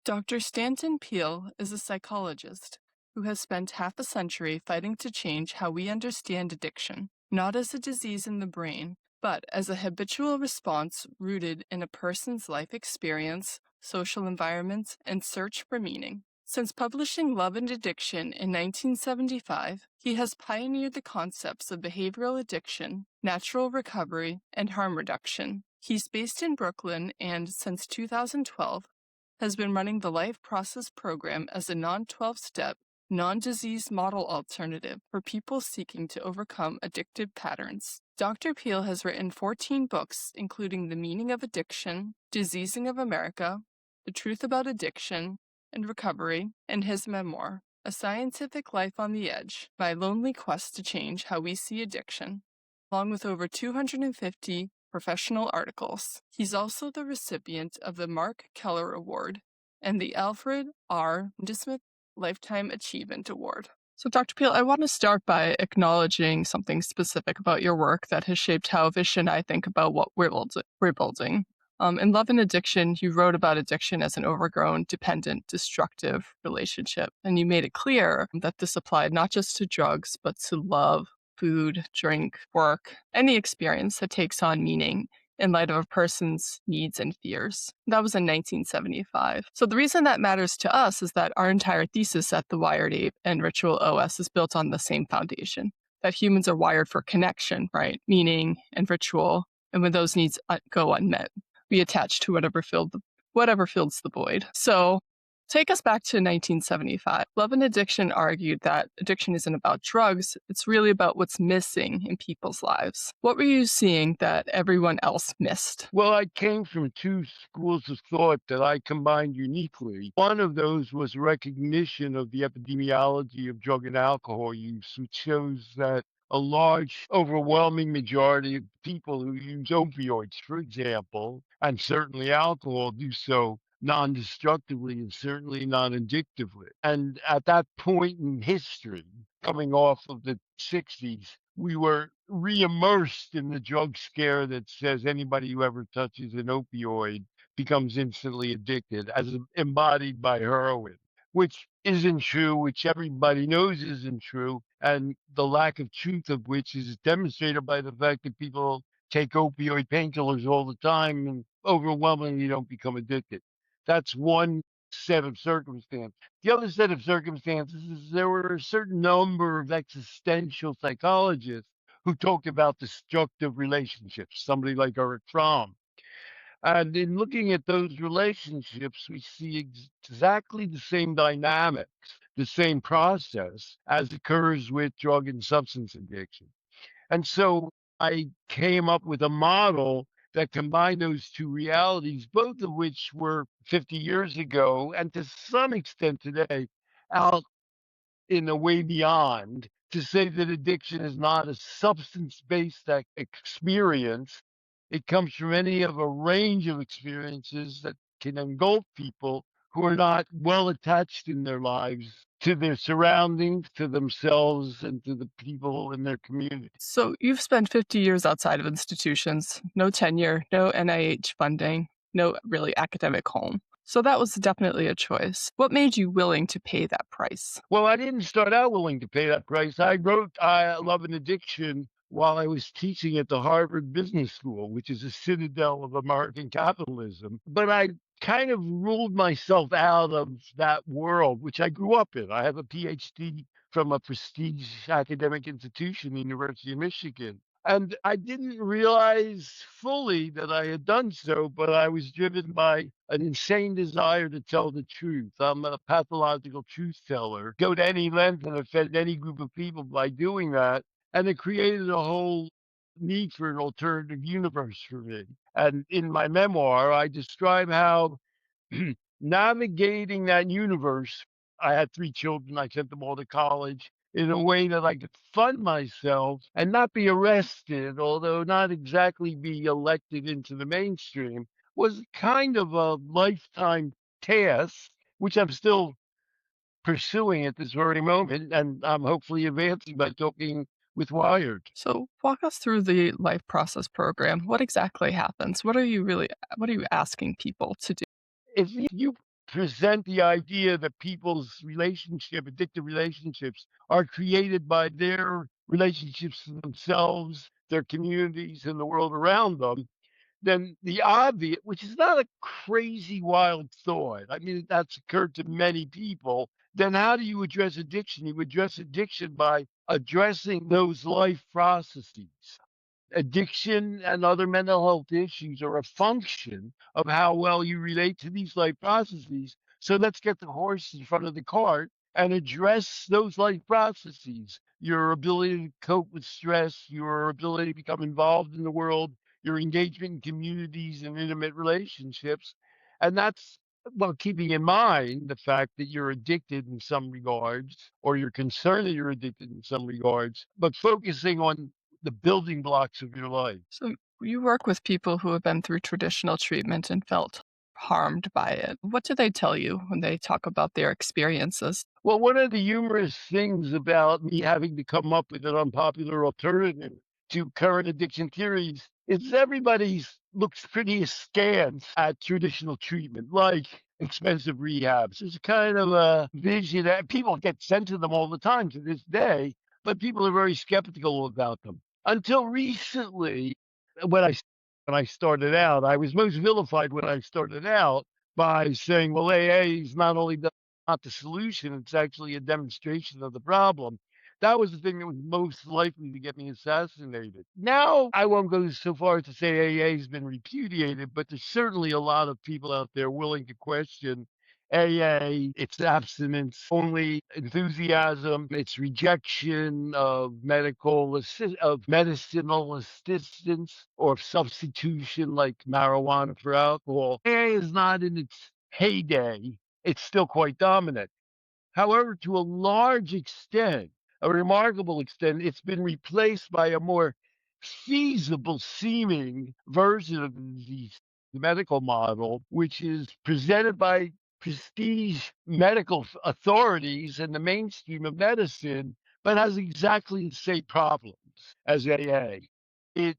Dr. Stanton Peele is a psychologist who has spent half a century fighting to change how we understand addiction, not as a disease in the brain, but as a habitual response rooted in a person's life experience, social environment, and search for meaning. Since publishing Love and Addiction in 1975, he has pioneered the concepts of behavioral addiction, natural recovery, and harm reduction. He's based in Brooklyn and, since 2012, has been running the Life Process program as a non-12 step, non-disease model alternative for people seeking to overcome addictive patterns. Dr. Peele has written 14 books, including The Meaning of Addiction, Diseasing of America, The Truth About Addiction and Recovery, and his memoir, A Scientific Life on the Edge, My Lonely Quest to Change How We See Addiction, along with over 250 professional articles. He's also the recipient of the Mark Keller Award and the Alfred R. Smith Lifetime Achievement Award. So, Dr. Peele, I want to start by acknowledging something specific about your work that has shaped how Vish and I think about what we're building. In Love and Addiction, you wrote about addiction as an overgrown, dependent, destructive relationship, and you made it clear that this applied not just to drugs, but to love, food, drink, work, any experience that takes on meaning in light of a person's needs and fears. That was in 1975. So the reason that matters to us is that our entire thesis at the Wired Ape and Ritual OS is built on the same foundation, that humans are wired for connection, right? Meaning and ritual, and when those needs go unmet, we attach to whatever fills the void. So take us back to 1975. Love and Addiction argued that addiction isn't about drugs, it's really about what's missing in people's lives. What were you seeing that everyone else missed? Well, I came from two schools of thought that I combined uniquely. One of those was recognition of the epidemiology of drug and alcohol use, which shows that a large, overwhelming majority of people who use opioids, for example, and certainly alcohol, do so non destructively and certainly non addictively. And at that point in history, coming off of the 60s, we were re-immersed in the drug scare that says anybody who ever touches an opioid becomes instantly addicted, as embodied by heroin, which isn't true, which everybody knows isn't true, and the lack of truth of which is demonstrated by the fact that people take opioid painkillers all the time and overwhelmingly don't become addicted. That's one set of circumstances. The other set of circumstances is there were a certain number of existential psychologists who talked about destructive relationships, somebody like Eric Fromm. And in looking at those relationships, we see exactly the same dynamics, the same process as occurs with drug and substance addiction. And so I came up with a model that combined those two realities, both of which were 50 years ago and to some extent today out in a way beyond, to say that addiction is not a substance-based experience. It comes from any of a range of experiences that can engulf people who are not well attached in their lives to their surroundings, to themselves, and to the people in their community. So you've spent 50 years outside of institutions, no tenure, no NIH funding, no really academic home. So that was definitely a choice. What made you willing to pay that price? Well, I didn't start out willing to pay that price. I wrote Love and Addiction while I was teaching at the Harvard Business School, which is a citadel of American capitalism. But I kind of ruled myself out of that world, which I grew up in. I have a PhD from a prestige academic institution, the University of Michigan. And I didn't realize fully that I had done so, but I was driven by an insane desire to tell the truth. I'm a pathological truth teller. Go to any length and offend any group of people by doing that. And it created a whole need for an alternative universe for me. And in my memoir, I describe how navigating that universe, I had three children, I sent them all to college in a way that I could fund myself and not be arrested, although not exactly be elected into the mainstream, was kind of a lifetime task, which I'm still pursuing at this very moment. And I'm hopefully advancing by talking with Wired. So walk us through the Life Process program. What exactly happens? What are you asking people to do? If you present the idea that people's addictive relationships, are created by their relationships to themselves, their communities, and the world around them, then the obvious, which is not a crazy wild thought. I mean, that's occurred to many people. Then how do you address addiction? You address addiction by addressing those life processes. Addiction and other mental health issues are a function of how well you relate to these life processes. So let's get the horse in front of the cart and address those life processes. Your ability to cope with stress, your ability to become involved in the world, your engagement in communities and intimate relationships. And that's, well, keeping in mind the fact that you're addicted in some regards, or you're concerned that you're addicted in some regards, but focusing on the building blocks of your life. So you work with people who have been through traditional treatment and felt harmed by it. What do they tell you when they talk about their experiences? Well, one of the humorous things about me having to come up with an unpopular alternative to current addiction theories is everybody's looks pretty askance at traditional treatment, like expensive rehabs. There's kind of a vision that people get sent to them all the time to this day, but people are very skeptical about them. Until recently, when I when I started out, I was most vilified when I started out by saying, well, AA is not only not the solution, it's actually a demonstration of the problem. That was the thing that was most likely to get me assassinated. Now, I won't go so far as to say AA has been repudiated, but there's certainly a lot of people out there willing to question AA, its abstinence, only enthusiasm, its rejection of medicinal assistance or substitution like marijuana for alcohol. AA is not in its heyday. It's still quite dominant. However, to a large extent, a remarkable extent, it's been replaced by a more feasible seeming version of the medical model, which is presented by prestige medical authorities and the mainstream of medicine, but has exactly the same problems as AA. It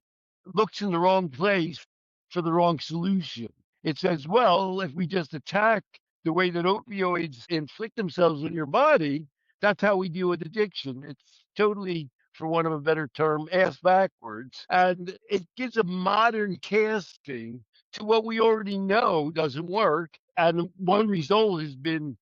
looks in the wrong place for the wrong solution. It says, well, if we just attack the way that opioids inflict themselves on your body, that's how we deal with addiction. It's totally, for want of a better term, ass backwards. And it gives a modern casting to what we already know doesn't work. And one result has been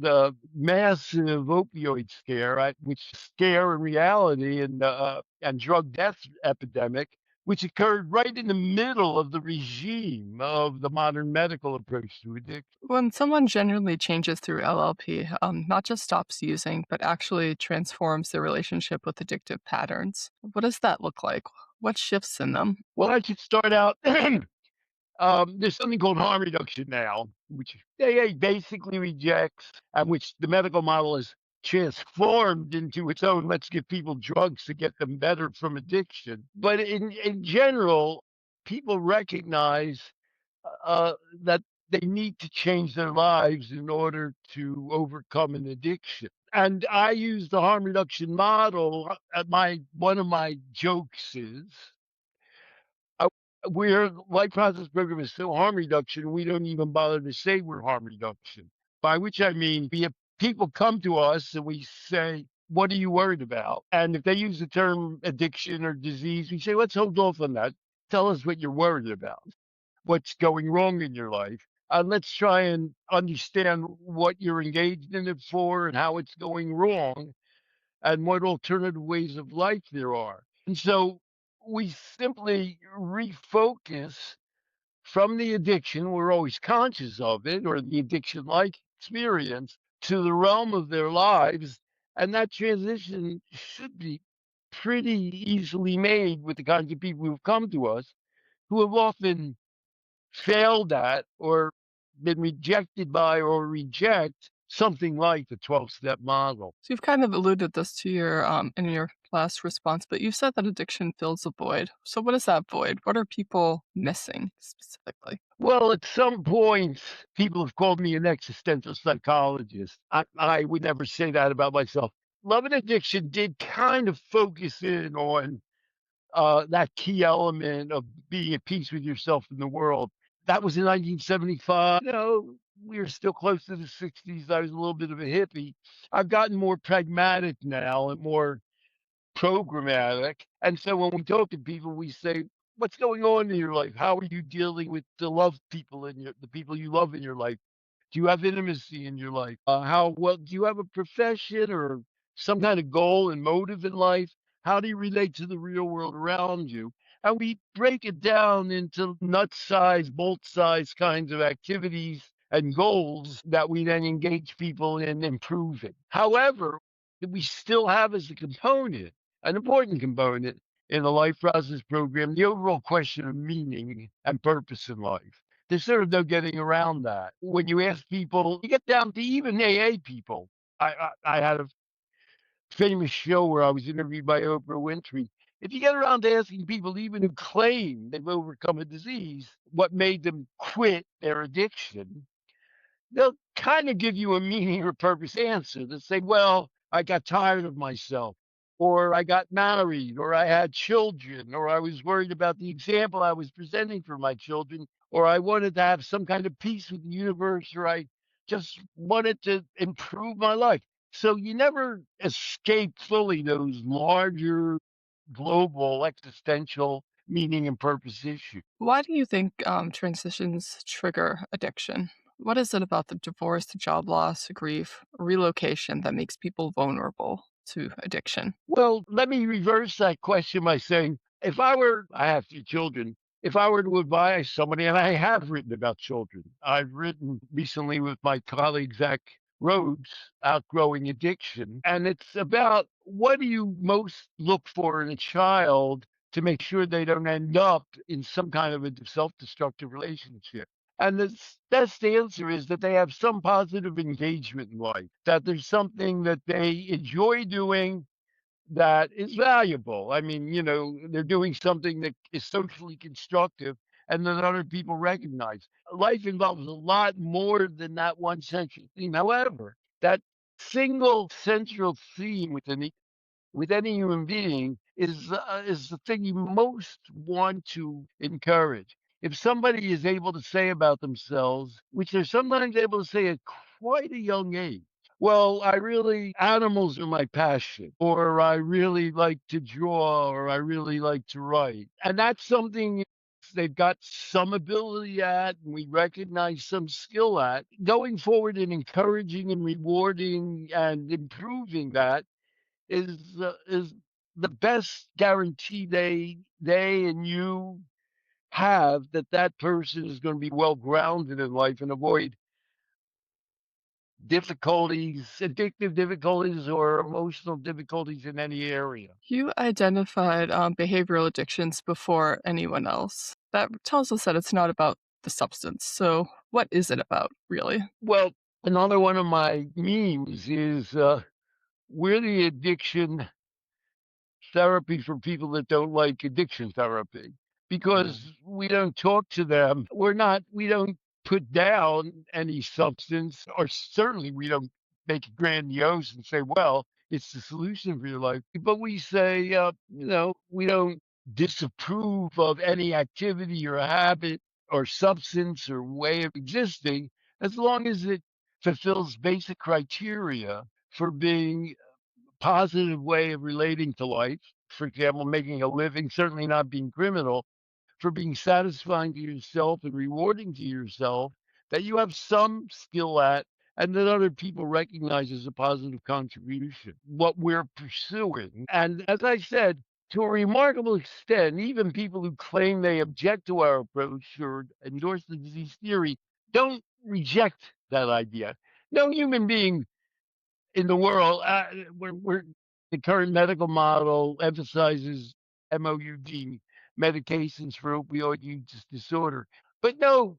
the massive opioid scare, which scare in reality and drug death epidemic, which occurred right in the middle of the regime of the modern medical approach to addiction. When someone genuinely changes through LLP, not just stops using, but actually transforms their relationship with addictive patterns, what does that look like? What shifts in them? Well, I should start out. There's something called harm reduction now, which AA basically rejects, and which the medical model is transformed into its own. Let's give people drugs to get them better from addiction. But in general, people recognize uh, that they need to change their lives in order to overcome an addiction. And I use the harm reduction model. My one of my jokes is uh, we're life process program is still harm reduction. We don't even bother to say we're harm reduction. By which I mean, people come to us and we say, "What are you worried about?" And if they use the term addiction or disease, we say, "Let's hold off on that. Tell us what you're worried about. What's going wrong in your life. And let's try and understand what you're engaged in it for and how it's going wrong and what alternative ways of life there are." And so we simply refocus from the addiction, we're always conscious of it, or the addiction like experience, to the realm of their lives. And that transition should be pretty easily made with the kinds of people who've come to us who have often failed at or been rejected by or reject something like the 12-step model. So you've kind of alluded this to your in your last response, but you said that addiction fills a void. So what is that void? What are people missing specifically? Well, at some point, people have called me an existential psychologist. I would never say that about myself. Love and Addiction did kind of focus in on that key element of being at peace with yourself and the world. That was in 1975. we were still close to the 60s. I was a little bit of a hippie. I've gotten more pragmatic now and more programmatic. And so when we talk to people, we say, "What's going on in your life? How are you dealing with the people you love in your life? Do you have intimacy in your life? How well do you have a profession or some kind of goal and motive in life? How do you relate to the real world around you?" And we break it down into nut size, bolt size kinds of activities and goals that we then engage people in improving. However, we still have as a component, an important component in the life process program, the overall question of meaning and purpose in life. There's sort of no getting around that. When you ask people, you get down to even AA people. I had a famous show where I was interviewed by Oprah Winfrey. If you get around to asking people, even who claim they've overcome a disease, what made them quit their addiction, they'll kind of give you a meaning or purpose answer. They'll say, well, I got tired of myself, or I got married, or I had children, or I was worried about the example I was presenting for my children, or I wanted to have some kind of peace with the universe, or I just wanted to improve my life. So you never escape fully those larger global existential meaning and purpose issues. Why do you think transitions trigger addiction? What is it about the divorce, the job loss, grief, relocation that makes people vulnerable to addiction? Well, let me reverse that question by saying, I have 2 children. If I were to advise somebody, and I have written about children, I've written recently with my colleague, Zach Rhodes, Outgrowing Addiction, and it's about what do you most look for in a child to make sure they don't end up in some kind of a self-destructive relationship. And the best answer is that they have some positive engagement in life, that there's something that they enjoy doing that is valuable. I mean, they're doing something that is socially constructive and that other people recognize. Life involves a lot more than that one central theme. However, that single central theme with any human being is the thing you most want to encourage. If somebody is able to say about themselves, which they're sometimes able to say at quite a young age, well, animals are my passion, or I really like to draw, or I really like to write. And that's something they've got some ability at, and we recognize some skill at. Going forward and encouraging and rewarding and improving that is the best guarantee they and you have that that person is going to be well grounded in life and avoid difficulties, addictive difficulties, or emotional difficulties in any area. You identified behavioral addictions before anyone else. That tells us that it's not about the substance. So, what is it about, really? Well, another one of my memes is we're the addiction therapy for people that don't like addiction therapy because we don't talk to them. We don't put down any substance, or certainly we don't make it grandiose and say, well, it's the solution for your life. But we say, we don't disapprove of any activity or habit or substance or way of existing as long as it fulfills basic criteria for being positive way of relating to life. For example, making a living, certainly not being criminal, for being satisfying to yourself and rewarding to yourself that you have some skill at and that other people recognize as a positive contribution, what we're pursuing. And as I said, to a remarkable extent, even people who claim they object to our approach or endorse the disease theory don't reject that idea. No human being in the world, we're the current medical model emphasizes MOUD, medications for opioid use disorder, but no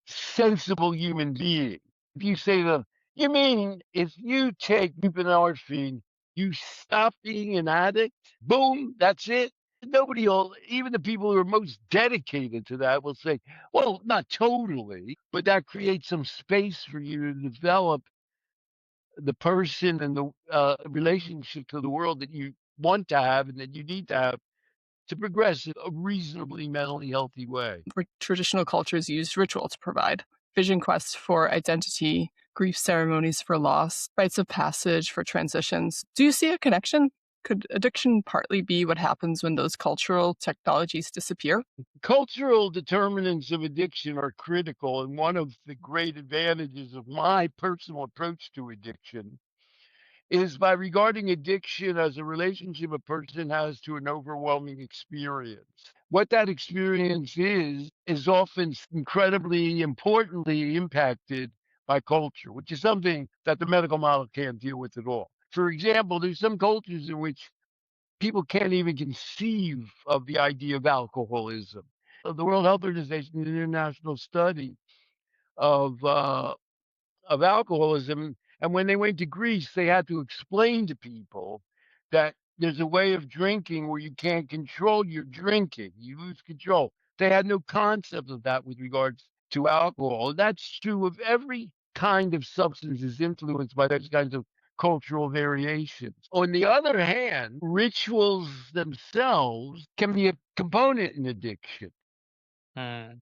sensible human being. If you say to them, you mean if you take buprenorphine, you stop being an addict? Boom, that's it. Nobody will, even the people who are most dedicated to that will say, well, not totally, but that creates some space for you to develop the person and the relationship to the world that you want to have and that you need to have to progress in a reasonably mentally healthy way. Traditional cultures use ritual to provide. vision quest for identity, grief ceremonies for loss, rites of passage for transitions. Do you see a connection? Could addiction partly be what happens when those cultural technologies disappear? Cultural determinants of addiction are critical, and one of the great advantages of my personal approach to addiction is by regarding addiction as a relationship a person has to an overwhelming experience. What that experience is often incredibly importantly impacted by culture, which is something that the medical model can't deal with at all. For example, there's some cultures in which people can't even conceive of the idea of alcoholism. The World Health Organization did an international study of uh, of alcoholism. And when they went to Greece, they had to explain to people that there's a way of drinking where you can't control your drinking. You lose control. They had no concept of that with regards to alcohol. That's true of every kind of substance is influenced by those kinds of cultural variations. On the other hand, rituals themselves can be a component in addiction. Hmm.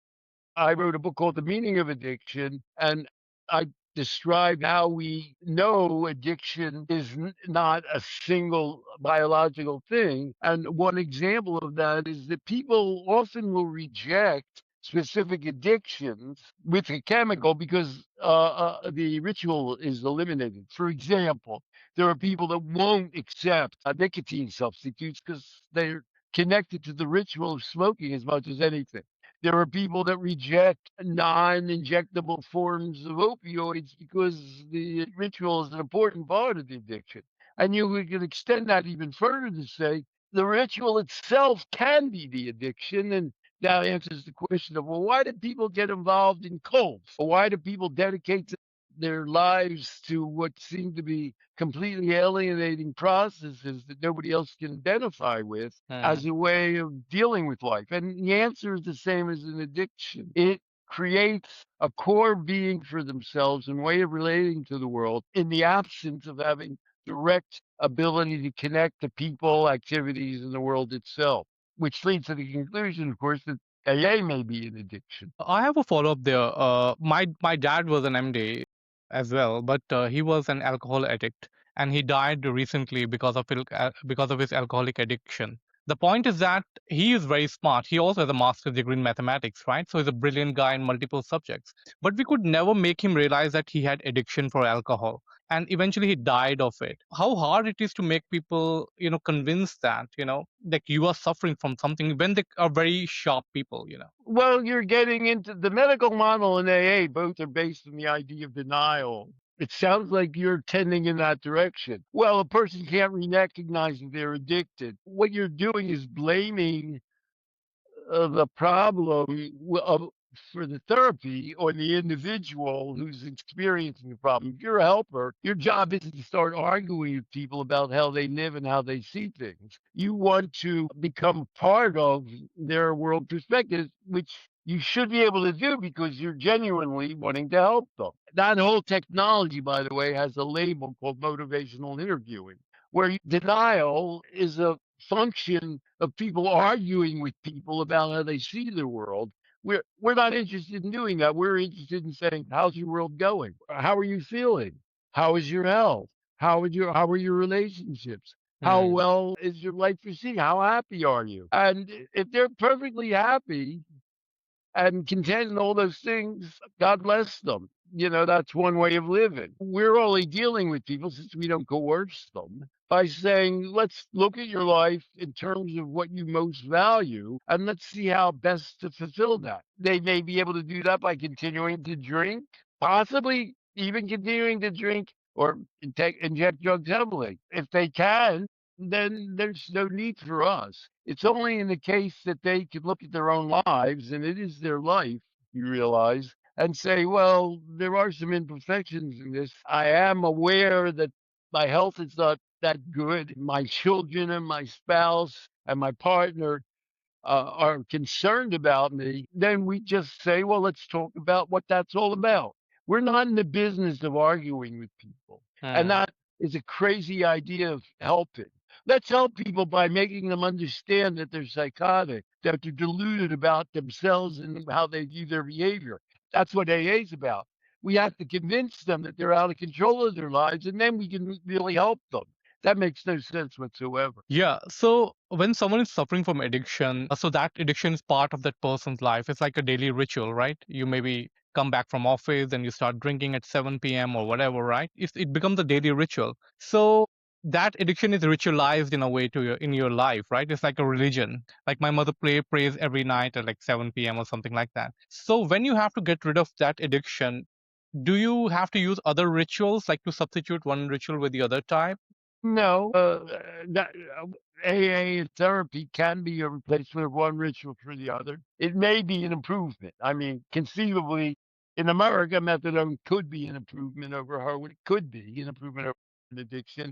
I wrote a book called The Meaning of Addiction, and I described how we know addiction is not a single biological thing. And one example of that is that people often will reject specific addictions with a chemical because the ritual is eliminated. For example, there are people that won't accept nicotine substitutes because they're connected to the ritual of smoking as much as anything. There are people that reject non-injectable forms of opioids because the ritual is an important part of the addiction. And you could extend that even further to say the ritual itself can be the addiction. And that answers the question of, well, why do people get involved in cults? Or why do people dedicate their lives to what seem to be completely alienating processes that nobody else can identify with Hmm. as a way of dealing with life? And the answer is the same as an addiction. It creates a core being for themselves and way of relating to the world in the absence of having direct ability to connect to people, activities, and the world itself, which leads to the conclusion, of course, that AA may be an addiction. I have a follow up there. My dad was an MD as well, but he was an alcohol addict, and he died recently because of his alcoholic addiction. The point is that he is very smart. He also has a master's degree in mathematics, right? So he's a brilliant guy in multiple subjects. But we could never make him realize that he had addiction for alcohol, and eventually he died of it. How hard it is to make people, convince that, like you are suffering from something when they are very sharp people. Well, you're getting into the medical model and AA, both are based on the idea of denial. It sounds like you're tending in that direction. Well, a person can't recognize that they're addicted. What you're doing is blaming the problem for the therapy or the individual who's experiencing the problem. If you're a helper, your job isn't to start arguing with people about how they live and how they see things. You want to become part of their world perspective, which you should be able to do because you're genuinely wanting to help them. That whole technology, by the way, has a label called motivational interviewing, where denial is a function of people arguing with people about how they see the world. We're not interested in doing that. We're interested in saying, "How's your world going? How are you feeling? How is your health? How are your relationships? How Hmm. well is your life proceeding? How happy are you?" And if they're perfectly happy and content and all those things, God bless them. That's one way of living. We're only dealing with people, since we don't coerce them, by saying, let's look at your life in terms of what you most value, and let's see how best to fulfill that. They may be able to do that by continuing to drink, possibly even continuing to drink or inject drugs heavily. If they can, then there's no need for us. It's only in the case that they could look at their own lives, and it is their life, you realize, and say, well, there are some imperfections in this. I am aware that my health is not that good. My children and my spouse and my partner are concerned about me, then we just say, well, let's talk about what that's all about. We're not in the business of arguing with people. And Hmm. that is a crazy idea of helping. Let's help people by making them understand that they're psychotic, that they're deluded about themselves and how they view their behavior. That's what AA is about. We have to convince them that they're out of control of their lives, and then we can really help them. That makes no sense whatsoever. Yeah. So when someone is suffering from addiction, so that addiction is part of that person's life. It's like a daily ritual, right? You maybe come back from office and you start drinking at 7 p.m. or whatever, right? It becomes a daily ritual. So that addiction is ritualized in a way to in your life, right? It's like a religion. Like my mother prays every night at like 7 p.m. or something like that. So when you have to get rid of that addiction, do you have to use other rituals, like to substitute one ritual with the other type? No, that, AA and therapy can be a replacement of one ritual for the other. It may be an improvement. I mean, conceivably, in America, methadone could be an improvement over heroin. It could be an improvement over addiction.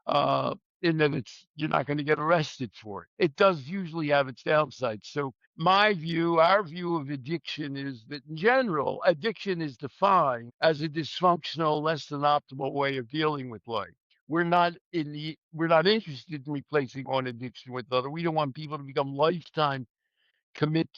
uh, in that you're not going to get arrested for it. It does usually have its downsides. So our view of addiction is that in general, addiction is defined as a dysfunctional, less than optimal way of dealing with life. We're not interested in replacing one addiction with another. We don't want people to become lifetime committed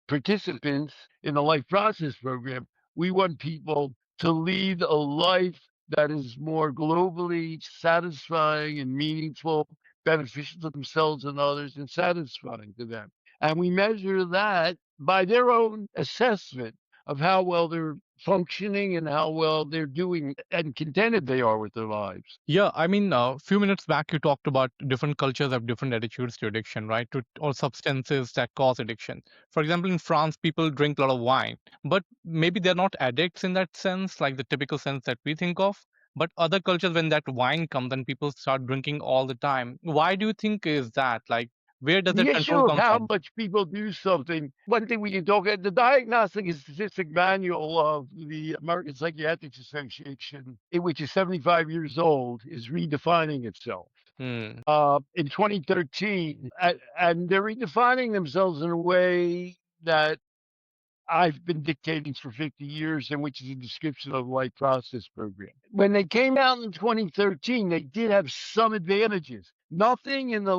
participants in the life process program. We want people to lead a life that is more globally satisfying and meaningful, beneficial to themselves and others, and satisfying to them. And we measure that by their own assessment of how well they're functioning and how well they're doing and contented they are with their lives. Yeah, I mean, a few minutes back, you talked about different cultures have different attitudes to addiction, right? To or substances that cause addiction. For example, in France, people drink a lot of wine, but maybe they're not addicts in that sense, like the typical sense that we think of. But other cultures, when that wine comes, then people start drinking all the time. Why do you think is that? Like, where does The that issue control of come how from? much people do something, one thing we can talk at the Diagnostic and Statistic Manual of the American Psychiatric Association, which is 75 years old, is redefining itself. Hmm. In 2013, and they're redefining themselves in a way that I've been dictating for 50 years, and which is a description of the life process program. When they came out in 2013, they did have some advantages. Nothing in the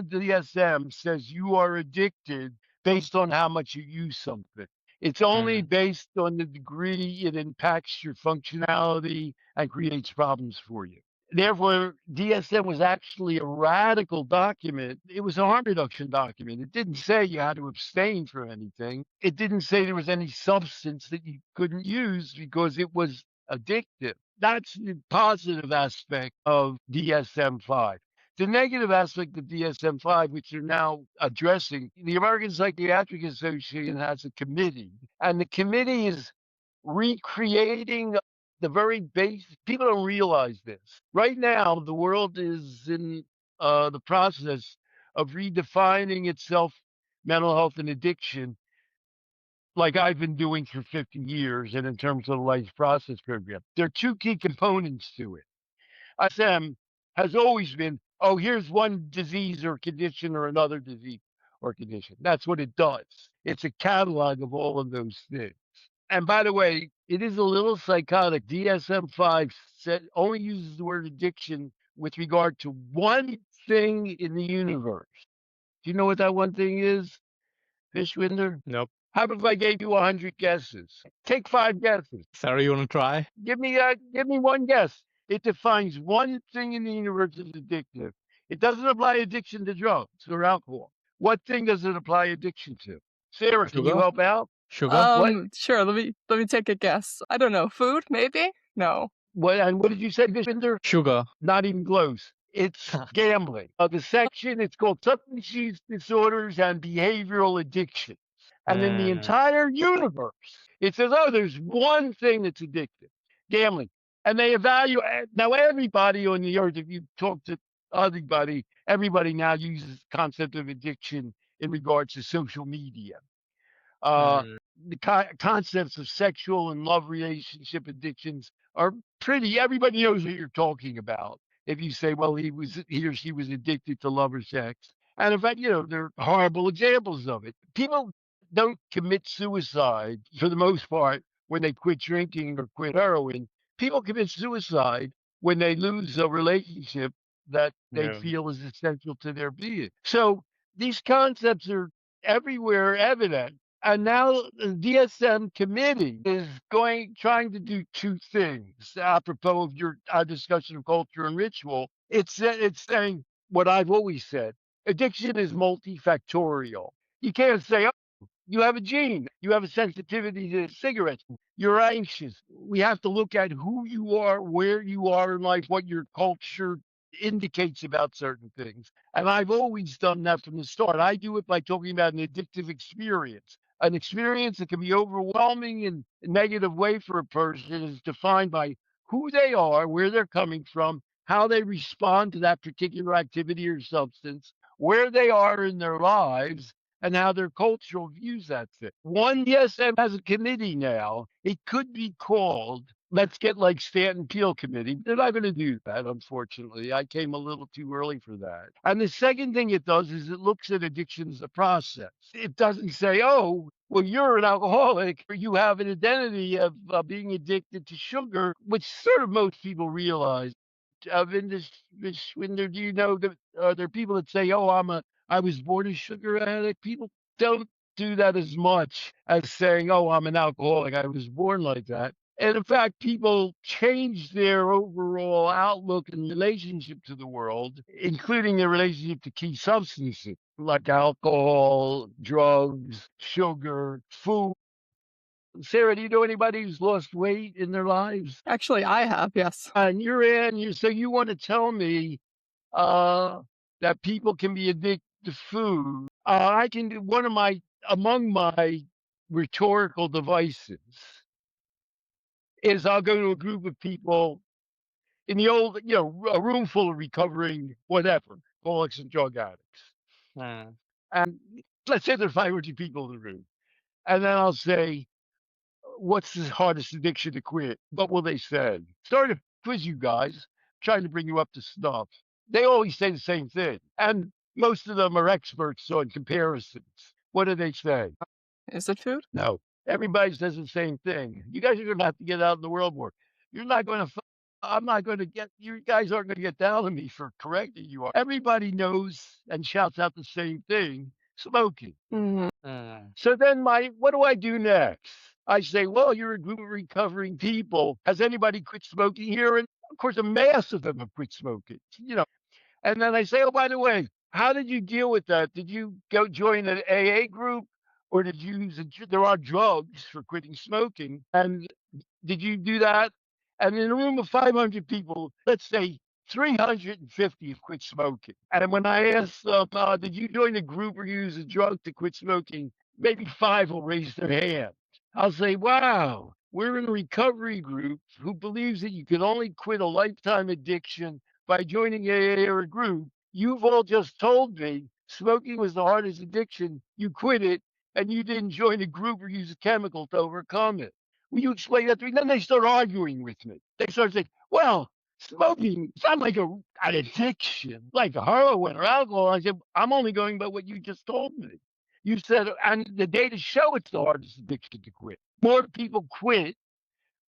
DSM says you are addicted based on how much you use something. It's only Hmm. based on the degree it impacts your functionality and creates problems for you. Therefore, DSM was actually a radical document. It was a harm reduction document. It didn't say you had to abstain from anything. It didn't say there was any substance that you couldn't use because it was addictive. That's the positive aspect of DSM 5. The negative aspect of DSM 5, which they're now addressing, the American Psychiatric Association has a committee, and the committee is recreating the very base. People don't realize this. Right now, the world is in the process of redefining itself, mental health and addiction, like I've been doing for 50 years, and in terms of the life process program. There are two key components to it. ISM has always been, oh, here's one disease or condition or another disease or condition. That's what it does. It's a catalog of all of those things. And by the way, it is a little psychotic. DSM-5 only uses the word addiction with regard to one thing in the universe. Do you know what that one thing is, Fishwinder? Nope. How about if I gave you 100 guesses? Take 5 guesses. Sarah, you want to try? Give me one guess. It defines one thing in the universe as addictive. It doesn't apply addiction to drugs or alcohol. What thing does it apply addiction to? Sarah, can you Sugar? help out? Sugar? What? Sure, let me take a guess. I don't know. Food, maybe? No. What? And what did you say, Vinder? Sugar. Not even close. It's gambling. The section, it's called Substance Use Disorders and Behavioral Addiction. And in the Hmm. entire universe, it says, oh, there's one thing that's addictive, gambling. And they evaluate. Now, everybody on the earth, if you talk to everybody now uses the concept of addiction in regards to social media. Uh, Hmm. the concepts of sexual and love relationship addictions are everybody knows what you're talking about. If you say, well, he or she was addicted to love or sex. And in fact, there are horrible examples of it. People don't commit suicide for the most part when they quit drinking or quit heroin. People commit suicide when they lose a relationship that they Yeah. feel is essential to their being. So these concepts are everywhere evident. And now the DSM committee is trying to do two things. Apropos of your discussion of culture and ritual, it's saying what I've always said: addiction is multifactorial. You can't say, you have a gene. You have a sensitivity to cigarettes. You're anxious. We have to look at who you are, where you are in life, what your culture indicates about certain things. And I've always done that from the start. I do it by talking about an addictive experience. An experience that can be overwhelming in a negative way for a person is defined by who they are, where they're coming from, how they respond to that particular activity or substance, where they are in their lives, and how their cultural views that thing. One DSM has a committee now. It could be called, let's get like Stanton Peele committee. They're not going to do that, unfortunately. I came a little too early for that. And the second thing it does is it looks at addiction as a process. It doesn't say, oh, well, you're an alcoholic, or you have an identity of being addicted to sugar, which sort of most people realize. In this winter, do you know that there are people that say, "Oh, I was born a sugar addict." People don't do that as much as saying, "Oh, I'm an alcoholic. I was born like that." And in fact, people change their overall outlook and relationship to the world, including their relationship to key substances like alcohol, drugs, sugar, food. Sarah, do you know anybody who's lost weight in their lives? Actually, I have, yes. And you're in, so you want to tell me uh, that people can be addicted to food. I can do one of my, among my rhetorical devices is I'll go to a group of people in the old, a room full of recovering whatever, alcoholics and drug addicts. Mm. And let's say there's 500 people in the room. And then I'll say, what's the hardest addiction to quit? What will they say? Sorry to quiz you guys, trying to bring you up to snuff. They always say the same thing. And most of them are experts on comparisons. What do they say? Is it food? No. Everybody says the same thing. You guys are going to have to get out in the world more. You're not going to, I'm not going to get, you guys aren't going to get down on me for correcting you. Everybody knows and shouts out the same thing: smoking. Mhm. Mm. So then what do I do next? I say, well, you're a group of recovering people. Has anybody quit smoking here? And of course, a mass of them have quit smoking, And then I say, oh, by the way, how did you deal with that? Did you go join an AA group, or did you use there are drugs for quitting smoking? And did you do that? And in a room of 500 people, let's say 350 have quit smoking. And when I ask them, did you join a group or use a drug to quit smoking? Maybe five will raise their hand. I'll say, wow, we're in a recovery group who believes that you can only quit a lifetime addiction by joining AA or a group. You've all just told me smoking was the hardest addiction. You quit it, and you didn't join a group or use a chemical to overcome it. Will you explain that to me? Then they start arguing with me. They start saying, well, smoking, it's not like an addiction, like heroin or alcohol. I said, I'm only going by what you just told me. You said, and the data show it's the hardest addiction to quit. More people quit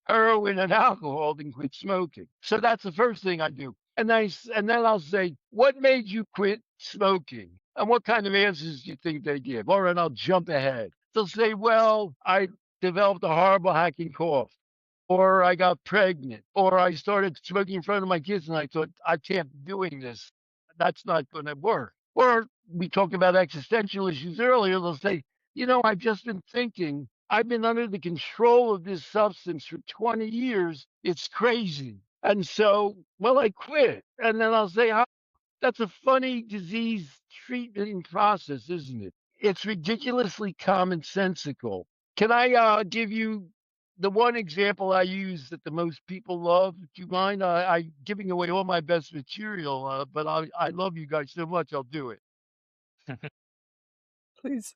heroin and alcohol than quit smoking. So that's the first thing I do. And then I'll say, what made you quit smoking? And what kind of answers do you think they give? All right, I'll jump ahead. They'll say, well, I developed a horrible hacking cough, or I got pregnant, or I started smoking in front of my kids and I thought, I can't be doing this. That's not going to work. Or we talked about existential issues earlier. They'll say, I've just been thinking, I've been under the control of this substance for 20 years. It's crazy. And so, well, I quit. And then I'll say, that's a funny disease treatment process, isn't it? It's ridiculously commonsensical. Can I give you the one example I use that the most people love? Do you mind? I'm giving away all my best material, but I love you guys so much, I'll do it. Please.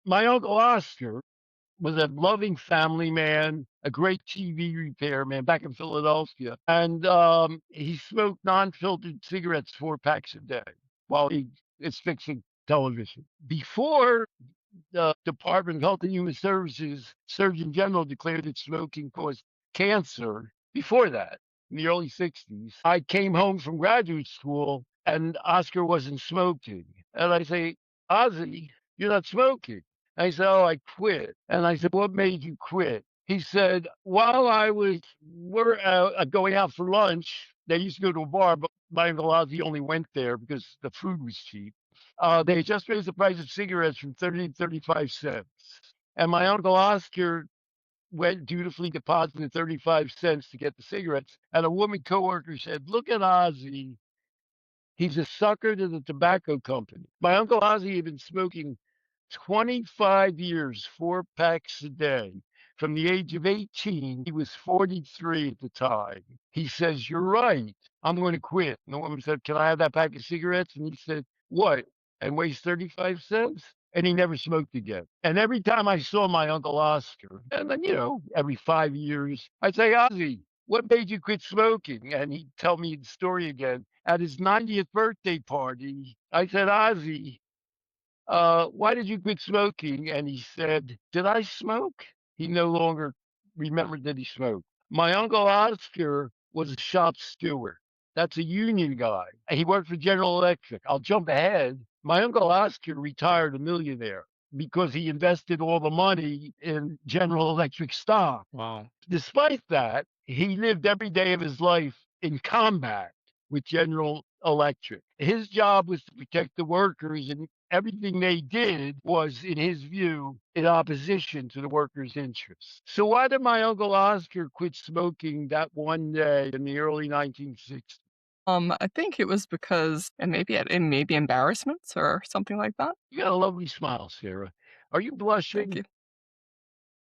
My Uncle Oscar was a loving family man, a great TV repairman back in Philadelphia. And he smoked non-filtered cigarettes, 4 packs a day while he is fixing television. Before the Department of Health and Human Services Surgeon General declared that smoking caused cancer, before that, in the early 60s, I came home from graduate school and Oscar wasn't smoking. And I say, Ozzy, you're not smoking. I said, "Oh, I quit." And I said, "What made you quit?" He said, "While I was going out for lunch, they used to go to a bar, but my Uncle Ozzy only went there because the food was cheap. They had just raised the price of cigarettes from 30 to 35 cents. And my Uncle Oscar went dutifully deposited 35 cents to get the cigarettes. And a woman coworker said, 'Look at Ozzy. He's a sucker to the tobacco company.' My Uncle Ozzy had been smoking 25 years, 4 packs a day. From the age of 18, he was 43 at the time. He says, 'You're right. I'm going to quit.' And the woman said, 'Can I have that pack of cigarettes?' And he said, 'What? And waste 35 cents?' And he never smoked again. And every time I saw my Uncle Oscar, and then, every 5 years, I'd say, 'Ozzy, what made you quit smoking?' And he'd tell me the story again. At his 90th birthday party, I said, 'Ozzy, why did you quit smoking?' And he said, 'Did I smoke?' He no longer remembered that he smoked. My Uncle Oscar was a shop steward. That's a union guy. He worked for General Electric. I'll jump ahead. My Uncle Oscar retired a millionaire because he invested all the money in General Electric stock. Wow. Despite that, he lived every day of his life in combat with General Electric. His job was to protect the workers, and everything they did was, in his view, in opposition to the workers' interests. So why did my Uncle Oscar quit smoking that one day in the early 1960s? I think it was because, and maybe embarrassments or something like that. You got a lovely smile, Sarah. Are you Thank blushing? you.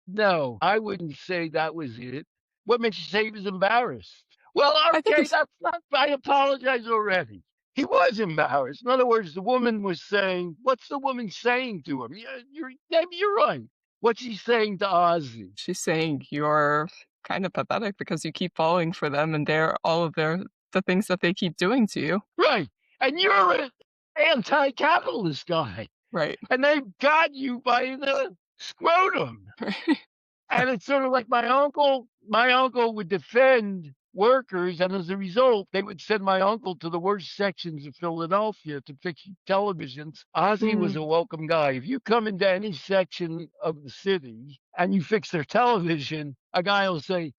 No, I wouldn't say that was it. What makes you say he was embarrassed? Well, I think okay, it's that's not. I apologize already. He was embarrassed. In other words, the woman was saying, "What's the woman saying to him?" Yeah, you're right. What's she saying to Ozzy? she's saying you're kind of pathetic because you keep falling for them and the things that they keep doing to you. Right, and you're an anti-capitalist guy, Right. and they've got you by the scrotum. And it's sort of like my uncle would defend workers, and as a result, they would send my uncle to the worst sections of Philadelphia to fix televisions. Ozzy was Mm, a welcome guy. If you come into any section of the city and you fix their television, a guy will say,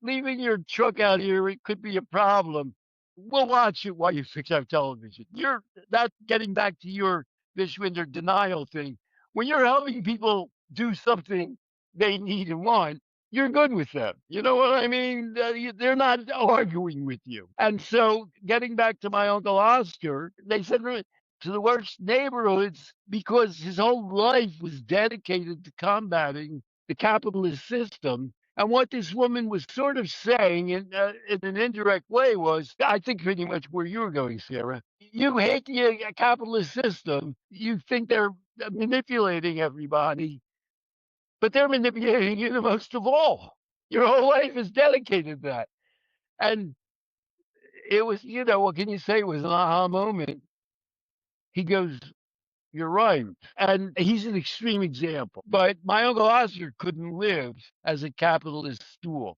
leaving your truck out here, it could be a problem. We'll watch it while you fix our television. You're that getting back to your Vishwinder denial thing. When you're helping people do something they need and want, you're good with them. You know what I mean? They're not arguing with you. And so, getting back to my Uncle Oscar, they sent him to the worst neighborhoods because his whole life was dedicated to combating the capitalist system. And what this woman was sort of saying in an indirect way was, I think, pretty much where you were going, Sarah. You hate the capitalist system. You think they're manipulating everybody, but they're manipulating you the most of all. Your whole life is dedicated to that. And it was, what can you say? It was an aha moment. He goes, "You're right." And he's an extreme example. But my Uncle Oscar couldn't live as a capitalist stool.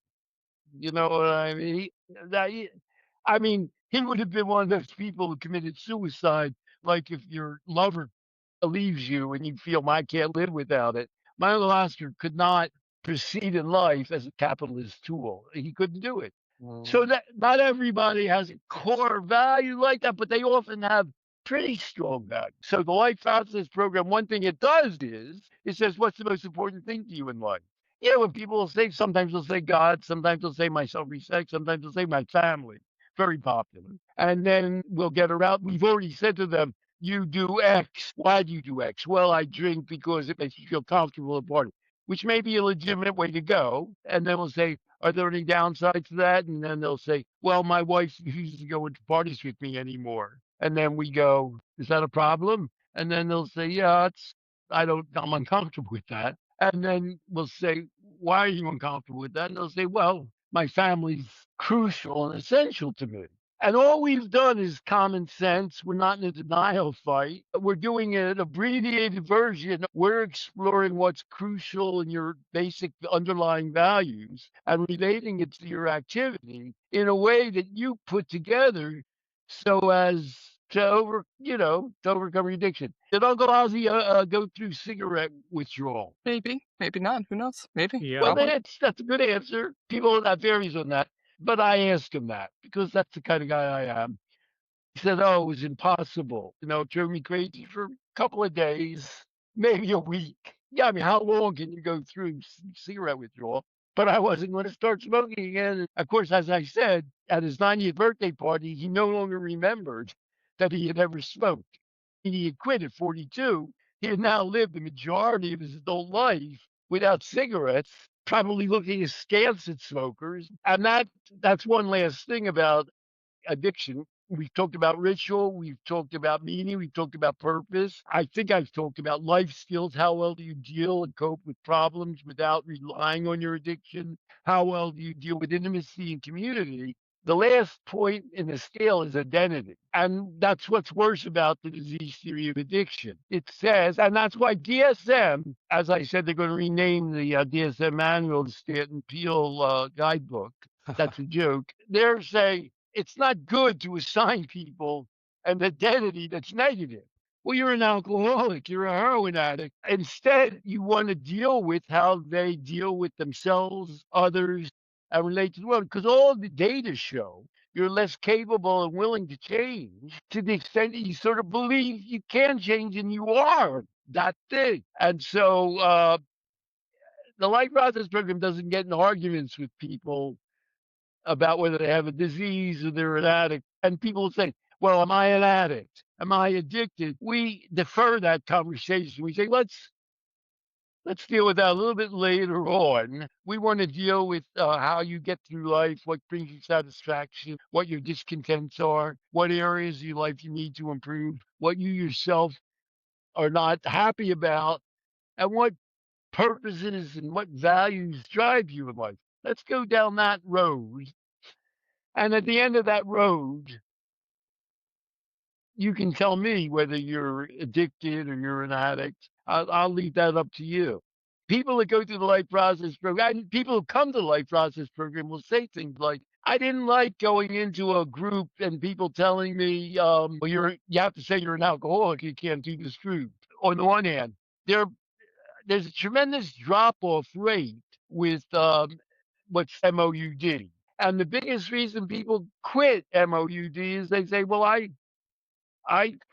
You know what I mean? He would have been one of those people who committed suicide, like if your lover leaves you and you feel, I can't live without it. My Uncle Oscar could not proceed in life as a capitalist tool. He couldn't do it. So Mm. that not everybody has a core value like that, but they often have pretty strong value. So the Life Process program, one thing it does is it says, what's the most important thing to you in life? When people will say, sometimes they'll say God, sometimes they'll say my self-respect, sometimes they'll say my family. Very popular. And then we'll get around. We've already said to them, you do X. Why do you do X? Well, I drink because it makes you feel comfortable at party, which may be a legitimate way to go. And then we'll say, are there any downsides to that? And then they'll say, well, my wife refuses to go into parties with me anymore. And then we go, is that a problem? And then they'll say, yeah, I'm uncomfortable with that. And then we'll say, why are you uncomfortable with that? And they'll say, well, my family's crucial and essential to me. And all we've done is common sense. We're not in a denial fight. We're doing an abbreviated version. We're exploring what's crucial in your basic underlying values and relating it to your activity in a way that you put together so as to overcome your addiction. Did Uncle Ozzy go through cigarette withdrawal? Maybe, maybe not. Who knows? Maybe, Yeah. Well, probably. that's a good answer. People have varies on that, but I asked him that because that's the kind of guy I am. He said, "Oh, it was impossible. It drove me crazy for a couple of days, maybe a week. Yeah, I mean, how long can you go through cigarette withdrawal?" But I wasn't going to start smoking again. And of course, as I said, at his 90th birthday party, he no longer remembered that he had ever smoked. He had quit at 42. He had now lived the majority of his adult life without cigarettes, probably looking askance at smokers. And that's one last thing about addiction. We've talked about ritual, we've talked about meaning, we've talked about purpose. I think I've talked about life skills. How well do you deal and cope with problems without relying on your addiction? How well do you deal with intimacy and community? The last point in the scale is identity. And that's what's worse about the disease theory of addiction. It says, and that's why DSM, as I said, they're going to rename the DSM manual the Stanton Peele guidebook. That's a joke. They're saying it's not good to assign people an identity that's negative. Well, you're an alcoholic, you're a heroin addict. Instead, you want to deal with how they deal with themselves, others, and relate to the world. Because all the data show you're less capable and willing to change to the extent that you sort of believe you can change and you are that thing. And so the Life Process Program doesn't get in arguments with people about whether they have a disease or they're an addict. And people will say, well, am I an addict? Am I addicted? We defer that conversation. We say, let's deal with that a little bit later on. We want to deal with how you get through life, what brings you satisfaction, what your discontents are, what areas of your life you need to improve, what you yourself are not happy about, and what purposes and what values drive you in life. Let's go down that road. And at the end of that road, you can tell me whether you're addicted or you're an addict. I'll leave that up to you. People that go through the life process program, and people who come to the life process program will say things like, I didn't like going into a group and people telling me, well, you have to say you're an alcoholic. You can't do this group. On the one hand, there, there's a tremendous drop off rate with what's MOUD. And the biggest reason people quit MOUD is they say, well, I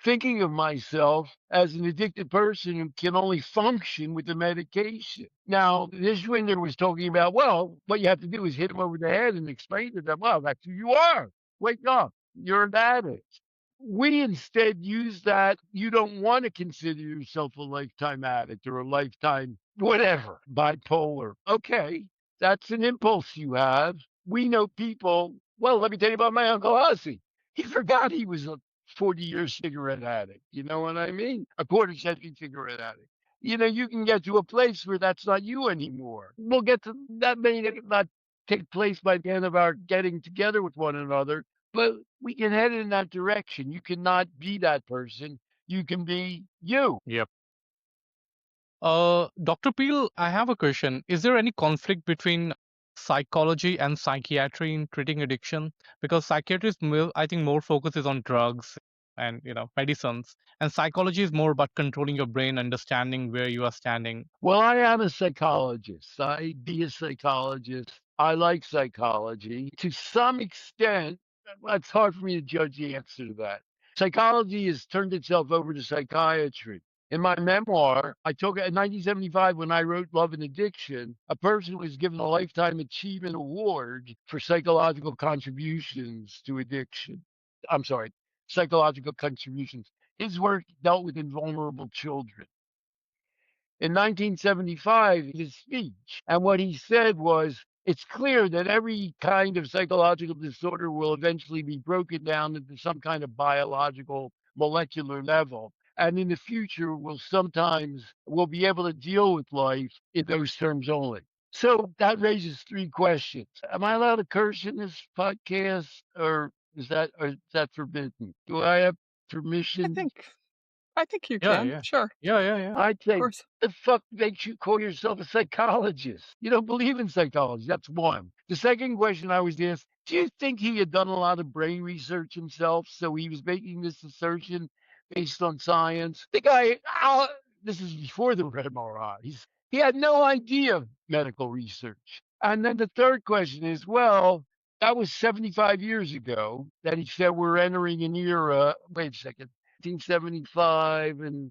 thinking of myself as an addicted person who can only function with the medication. Now, this winter was talking about, well, what you have to do is hit them over the head and explain to them, well, that's who you are. Wake up. You're an addict. We instead use that you don't want to consider yourself a lifetime addict or a lifetime whatever, bipolar. Okay, that's an impulse you have. We know people. Well, let me tell you about my Uncle Ozzy. He forgot he was a 40-year cigarette addict. You know what I mean? A quarter century cigarette addict. You can get to a place where that's not you anymore. We'll get to that may not take place by the end of our getting together with one another, but we can head in that direction. You cannot be that person. You can be you. Yep. Dr. Peel, I have a question. Is there any conflict between psychology and psychiatry in treating addiction? Because psychiatry is I think, more focuses on drugs and medicines, and psychology is more about controlling your brain, understanding where you are standing. Well, I am a psychologist. I be a psychologist. I like psychology. To some extent, it's hard for me to judge the answer to that. Psychology has turned itself over to psychiatry. In my memoir, I took in 1975 when I wrote Love and Addiction, a person was given a Lifetime Achievement Award for psychological contributions to addiction. I'm sorry, psychological contributions. His work dealt with vulnerable children. In 1975, his speech, and what he said was, it's clear that every kind of psychological disorder will eventually be broken down into some kind of biological molecular level. And in the future, we'll be able to deal with life in those terms only. So that raises three questions. Am I allowed to curse in this podcast or is that forbidden? Do I have I permission? think I think you Yeah, can. yeah. Sure. Yeah, yeah, yeah. I'd Of say, course. the fuck makes you call yourself a psychologist? You don't believe in psychology. That's one. The second question I was asked, do you think he had done a lot of brain research himself? So he was making this assertion based on science? The guy, this is before the MRIs. He had no idea of medical research. And then the third question is, well, that was 75 years ago that he said we're entering an era. Wait a second, 1975, and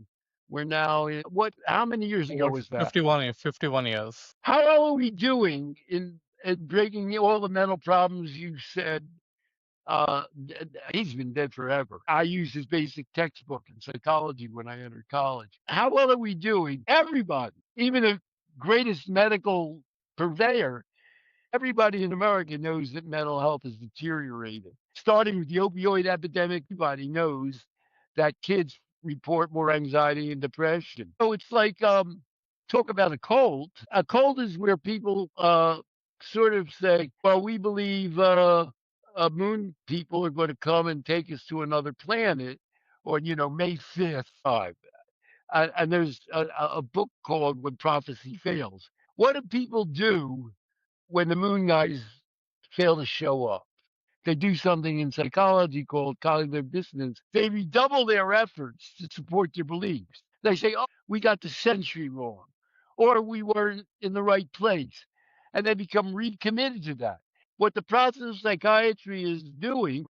we're now in what? How many years ago Over was that? 51 years. How well are we doing in breaking all the mental problems you said? He's been dead forever. I used his basic textbook in psychology when I entered college. How well are we doing? Everybody, even the greatest medical purveyor, everybody in America knows that mental health is deteriorating. Starting with the opioid epidemic, everybody knows that kids report more anxiety and depression. So it's like talk about a cult. A cult is where people sort of say, well, we believe moon people are going to come and take us to another planet, or May 5th. And there's a book called When Prophecy Fails. What do people do when the moon guys fail to show up? They do something in psychology called cognitive dissonance. They redouble their efforts to support their beliefs. They say, oh, we got the century wrong, or we weren't in the right place. And they become recommitted to that. What the process of psychiatry is doing,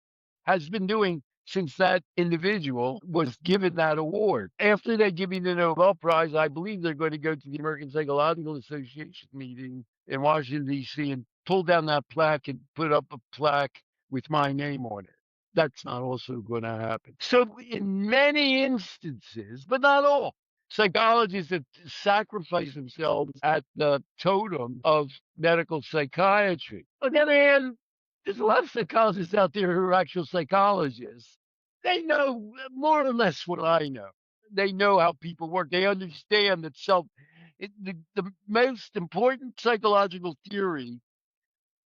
has been doing since that individual was given that award. After they give me the Nobel Prize, I believe they're going to go to the American Psychological Association meeting in Washington, D.C., and pull down that plaque and put up a plaque with my name on it. That's not also going to happen. So, in many instances, but not all, psychologists have sacrificed themselves at the totem of medical psychiatry. On the other hand, there's a lot of psychologists out there who are actual psychologists. They know more or less what I know. They know how people work. They understand that the most important psychological theory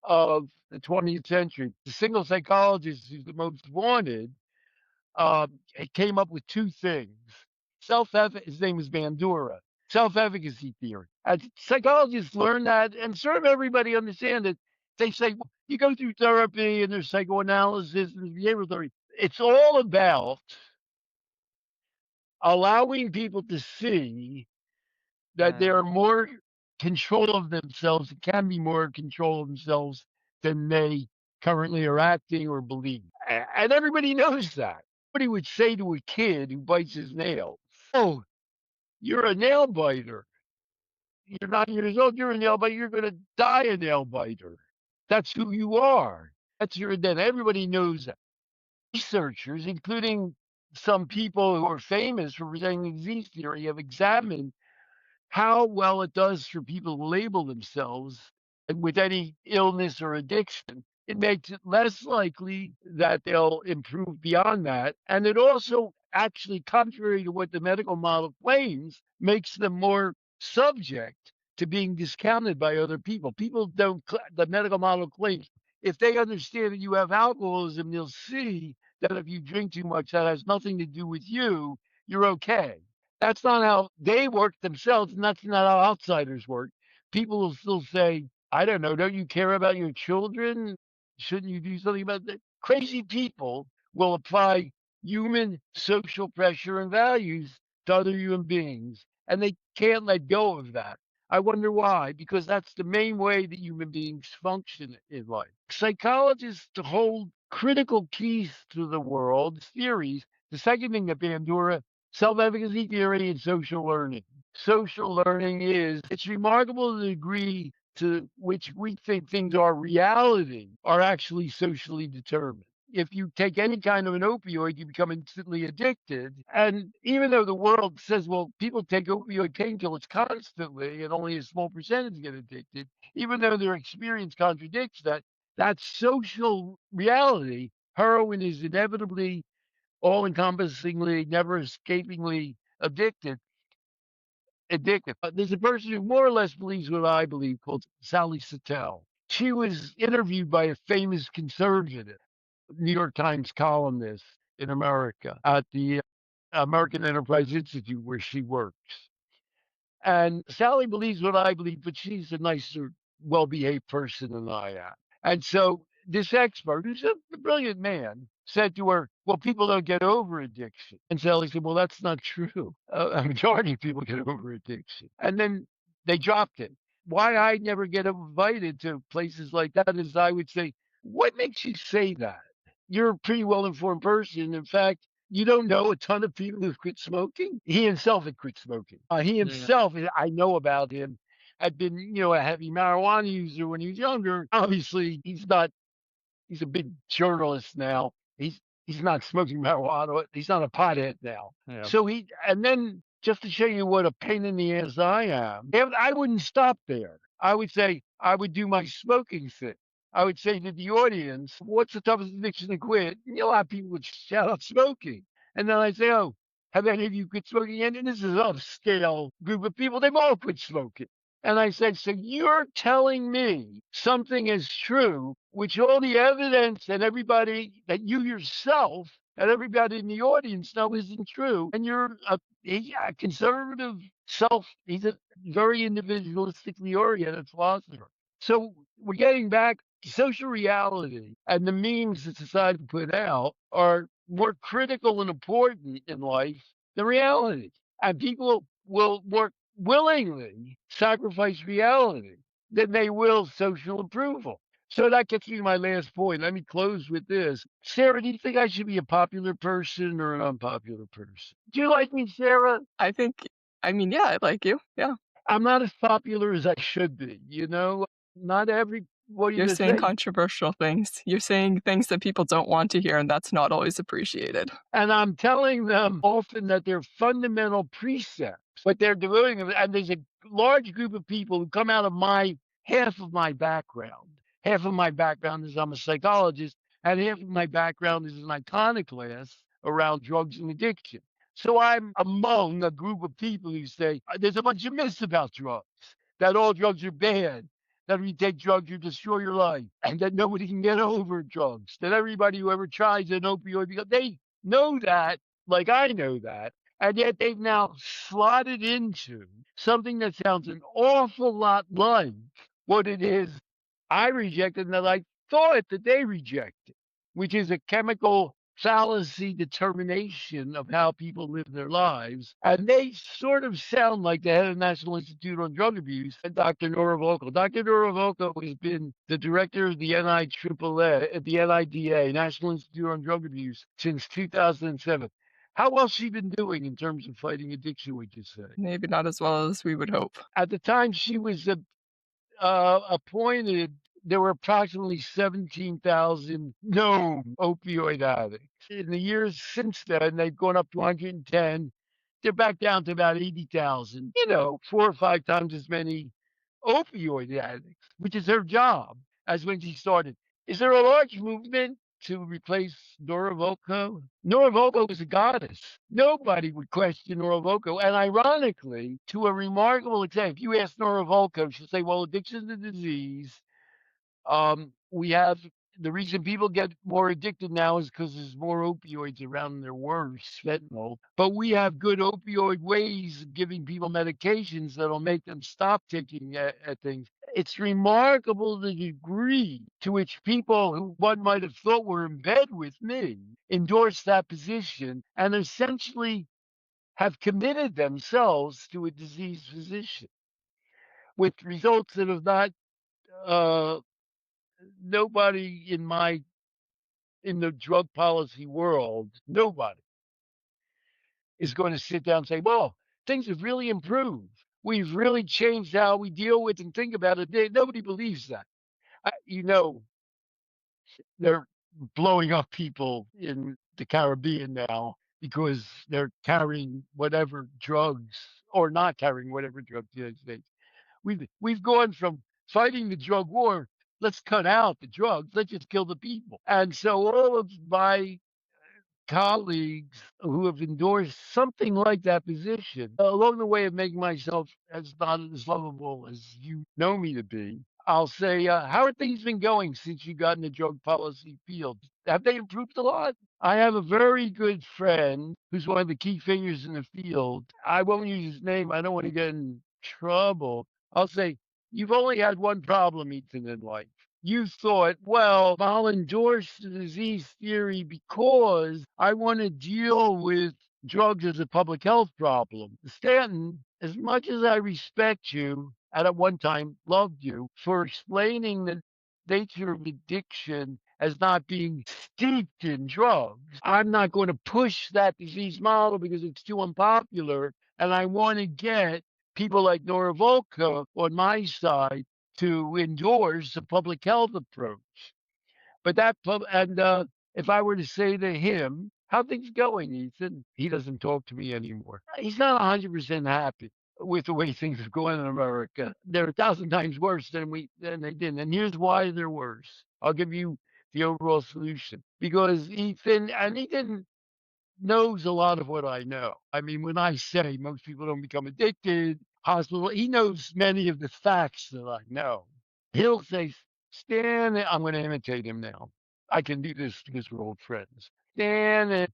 of the 20th century, the single psychologist who's the most wanted, it came up with two things. His name is Bandura. Self-efficacy theory. As psychologists learn that, and sort of everybody understand it, they say, well, you go through therapy and there's psychoanalysis and there's behavioral therapy. It's all about allowing people to see that Mm. they're more control of themselves, can be more control of themselves than they currently are acting or believe. And everybody knows that. Somebody would say to a kid who bites his nails, oh, you're a nail biter. You're 9 years old, you're a nail biter, you're going to die a nail biter. That's who you are. That's your identity. Everybody knows that. Researchers, including some people who are famous for presenting disease theory, have examined how well it does for people to label themselves with any illness or addiction. It makes it less likely that they'll improve beyond that. And it also, actually, contrary to what the medical model claims, makes them more subject to being discounted by other people. People don't, the medical model claims, if they understand that you have alcoholism, they'll see that if you drink too much, that has nothing to do with you, you're okay. That's not how they work themselves, and that's not how outsiders work. People will still say, I don't know, don't you care about your children? Shouldn't you do something about that? Crazy people will apply human social pressure and values to other human beings, and they can't let go of that. I wonder why, because that's the main way that human beings function in life. Psychologists hold critical keys to the world, theories. The second thing that Bandura, self-efficacy theory and social learning. Social learning it's remarkable the degree to which we think things are reality are actually socially determined. If you take any kind of an opioid, you become instantly addicted. And even though the world says, well, people take opioid painkillers constantly and only a small percentage get addicted, even though their experience contradicts that, that's social reality. Heroin is inevitably all-encompassingly, never escapingly addictive. There's a person who more or less believes what I believe called Sally Satel. She was interviewed by a famous conservative, New York Times columnist in America at the American Enterprise Institute where she works. And Sally believes what I believe, but she's a nicer, well behaved person than I am. And so this expert, who's a brilliant man, said to her, well, people don't get over addiction. And Sally said, well, that's not true. A majority of people get over addiction. And then they dropped it. Why I never get invited to places like that is I would say, what makes you say that? You're a pretty well informed person. In fact, you don't know a ton of people who've quit smoking. He himself had quit smoking. He Yeah. himself, I know about him, had been, a heavy marijuana user when he was younger. Obviously, he's a big journalist now. He's not smoking marijuana. He's not a pothead now. Yeah. So and then just to show you what a pain in the ass I am, I wouldn't stop there. I would say I would do my smoking thing. I would say to the audience, "What's the toughest addiction to quit?" And a lot of people would shout out smoking, and then I'd say, "Oh, have any of you quit smoking yet?" And this is an upscale group of people. They've all quit smoking. And I said, so you're telling me something is true, which all the evidence and everybody that you yourself and everybody in the audience know isn't true. And you're a conservative he's a very individualistically oriented philosopher. So we're getting back to social reality and the memes that society put out are more critical and important in life than reality. And people will more willingly sacrifice reality than they will social approval. So that gets me to my last point. Let me close with this. Sarah, do you think I should be a popular person or an unpopular person? Do you like me, Sarah? Yeah, I like you. Yeah. I'm not as popular as I should be, Not what are you You're going to saying say? controversial things. You're saying things that people don't want to hear, and that's not always appreciated. And I'm telling them often that they're fundamental precepts, what they're doing. And there's a large group of people who come out of half of my background. Half of my background is I'm a psychologist, and half of my background is an iconoclast around drugs and addiction. So I'm among a group of people who say there's a bunch of myths about drugs, that all drugs are bad, that if you take drugs, you destroy your life, and that nobody can get over drugs, that everybody who ever tries an opioid, because they know that, like I know that, and yet they've now slotted into something that sounds an awful lot like what it is I rejected and that I thought that they rejected, which is a chemical fallacy determination of how people live their lives. And they sort of sound like the head of the National Institute on Drug Abuse and Dr. Nora Volkow. Dr. Nora Volkow has been the director of the NIDA, National Institute on Drug Abuse, since 2007. How well has she been doing in terms of fighting addiction, would you say? Maybe not as well as we would hope. At the time she was appointed, there were approximately 17,000 known opioid addicts. In the years since then, they've gone up to 110. They're back down to about 80,000, 4 or 5 times as many opioid addicts, which is her job as when she started. Is there a large movement to replace Nora Volkow? Nora Volkow is a goddess. Nobody would question Nora Volkow. And ironically, to a remarkable extent, if you ask Nora Volkow, she'll say, well, addiction is a disease. We have the reason people get more addicted now is because there's more opioids around than there were fentanyl. But we have good opioid ways of giving people medications that'll make them stop taking at things. It's remarkable the degree to which people who one might have thought were in bed with me endorse that position and essentially have committed themselves to a diseased physician with results that have not uh, nobody in the drug policy world, nobody is going to sit down and say, well, things have really improved. We've really changed how we deal with and think about it. Nobody believes that. They're blowing up people in the Caribbean now because they're carrying whatever drugs or not carrying whatever drugs the United States. We've gone from fighting the drug war, let's cut out the drugs, let's just kill the people. And so all of my colleagues who have endorsed something like that position along the way of making myself as not as lovable as you know me to be, I'll say, how are things been going since you got in the drug policy field? Have they improved a lot? I have a very good friend who's one of the key figures in the field. I won't use his name. I don't want to get in trouble. I'll say, you've only had one problem, Ethan, in life. You thought, well, I'll endorse the disease theory because I want to deal with drugs as a public health problem. Stanton, as much as I respect you, and at one time loved you, for explaining the nature of addiction as not being steeped in drugs, I'm not going to push that disease model because it's too unpopular. And I want to get people like Nora Volka on my side to endorse a public health approach. But if I were to say to him, "How things going, Ethan?" He doesn't talk to me anymore. He's not 100% happy with the way things are going in America. They're 1,000 times worse than they did, and here's why they're worse. I'll give you the overall solution because Ethan knows a lot of what I know. I mean, when I say most people don't become addicted, hospital, he knows many of the facts that I know. He'll say, Stan, I'm going to imitate him now. I can do this because we're old friends. Stan,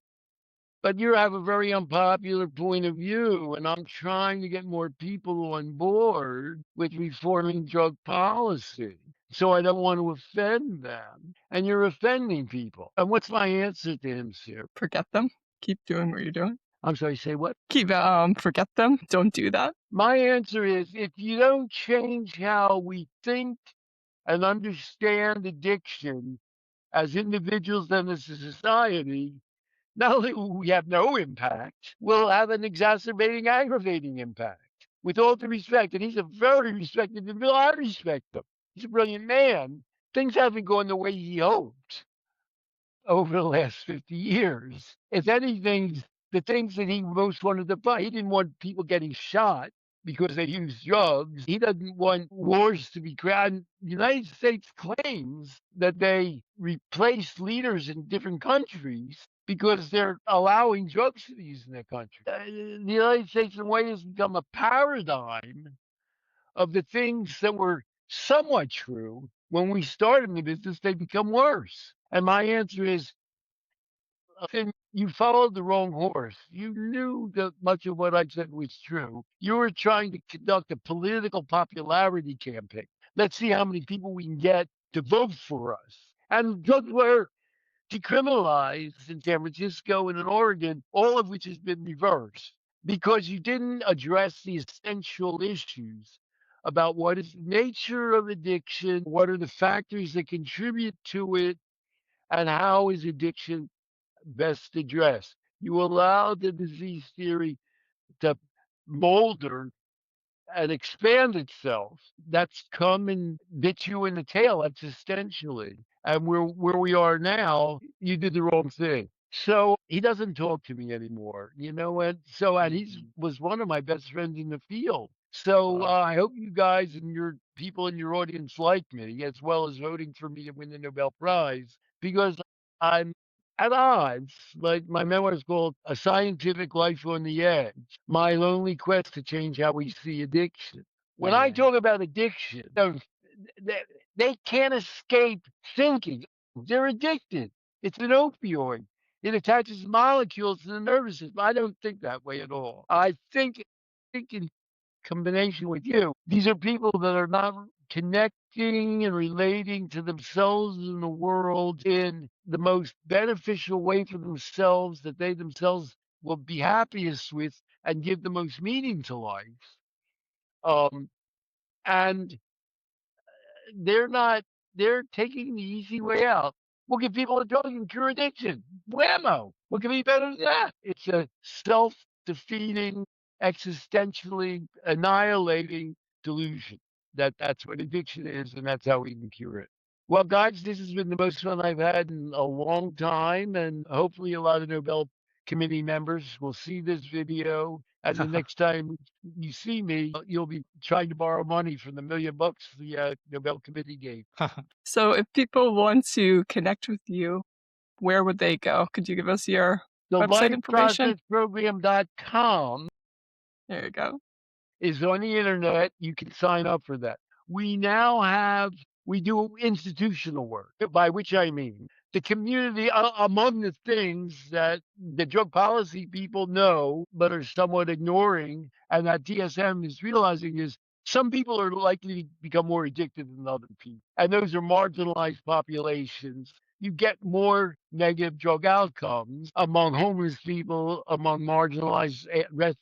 but you have a very unpopular point of view, and I'm trying to get more people on board with reforming drug policy. So I don't want to offend them. And you're offending people. And what's my answer to him, sir? Forget them. Keep doing what you're doing. I'm sorry, say what? Forget them. Don't do that. My answer is if you don't change how we think and understand addiction as individuals and as a society, not only will we have no impact, we'll have an exacerbating, aggravating impact. With all due respect, and he's a very respected individual, I respect him. He's a brilliant man. Things haven't gone the way he hoped over the last 50 years. If anything, the things that he most wanted to fight, he didn't want people getting shot because they used drugs. He doesn't want wars to be created. The United States claims that they replaced leaders in different countries because they're allowing drugs to be used in their country. The United States, in a way, has become a paradigm of the things that were somewhat true when we started in the business, they become worse. And my answer is, you followed the wrong horse. You knew that much of what I said was true. You were trying to conduct a political popularity campaign. Let's see how many people we can get to vote for us. And drugs were decriminalized in San Francisco and in Oregon, all of which has been reversed because you didn't address the essential issues about what is the nature of addiction, what are the factors that contribute to it, and how is addiction best addressed. You allow the disease theory to molder and expand itself. That's come and bit you in the tail existentially. And where we are now, you did the wrong thing. So he doesn't talk to me anymore, and he was one of my best friends in the field. So I hope you guys and your people in your audience like me, as well as voting for me to win the Nobel Prize, because I'm at odds. Like my memoir is called A Scientific Life on the Edge, My Lonely Quest to Change How We See Addiction. When I talk about addiction, they, they can't escape thinking. They're addicted. It's an opioid. It attaches molecules to the nervous system. I don't think that way at all. I think in combination with you, these are people that are not connecting and relating to themselves and the world in the most beneficial way for themselves that they themselves will be happiest with and give the most meaning to life. Um, and they're taking the easy way out. We'll give people a drug and cure addiction. Whammo. What can be better than that? It's a self-defeating, existentially annihilating delusion. That's what addiction is, and that's how we can cure it. Well, guys, this has been the most fun I've had in a long time, and hopefully a lot of Nobel Committee members will see this video. And the next time you see me, you'll be trying to borrow money from the $1,000,000 the Nobel Committee gave. So if people want to connect with you, where would they go? Could you give us your The website information? lifeprocessprogram.com There you go. is on the internet. You can sign up for that. we now have, we do institutional work, by which I mean the community among the things that the drug policy people know but are somewhat ignoring, and that DSM is realizing is some people are likely to become more addicted than other people, and those are marginalized populations. You get more negative drug outcomes among homeless people, among marginalized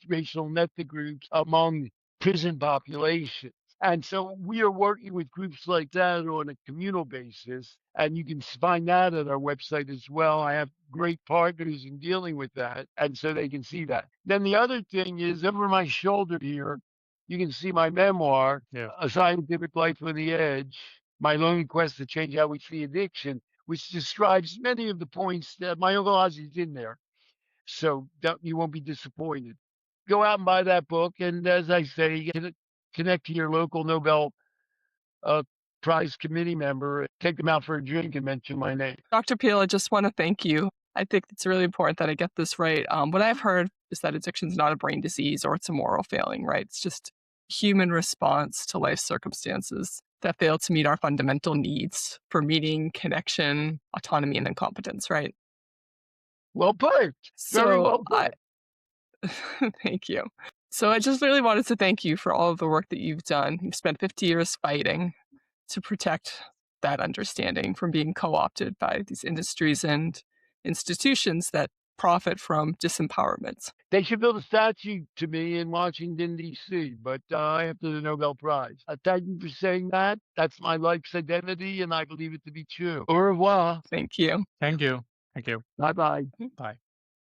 racial ethnic groups, among prison populations. And so we are working with groups like that on a communal basis, and you can find that at our website as well. I have great partners in dealing with that, and so they can see that. Then the other thing is over my shoulder here, you can see my memoir, Yeah. A Scientific Life on the Edge, My Lonely Quest to Change How We See Addiction, which describes many of the points that my Uncle Ozzy's in there. So you won't be disappointed. Go out and buy that book, and as I say, connect to your local Nobel uh, Prize committee member, take them out for a drink, and mention my name. Dr. Peele, I just want to thank you. I think it's really important that I get this right. What I've heard is that addiction is not a brain disease or it's a moral failing, right? It's just human response to life circumstances that fail to meet our fundamental needs for meaning, connection, autonomy, and incompetence, right? Well put. Very So well put. thank you. So I just really wanted to thank you for all of the work that you've done. You've spent 50 years fighting to protect that understanding from being co-opted by these industries and institutions that profit from disempowerment. They should build a statue to me in Washington, D.C., but after the Nobel Prize. Thank you for saying that. That's my life's identity, and I believe it to be true. Au revoir. Thank you. Thank you. Thank you. Bye-bye. Bye.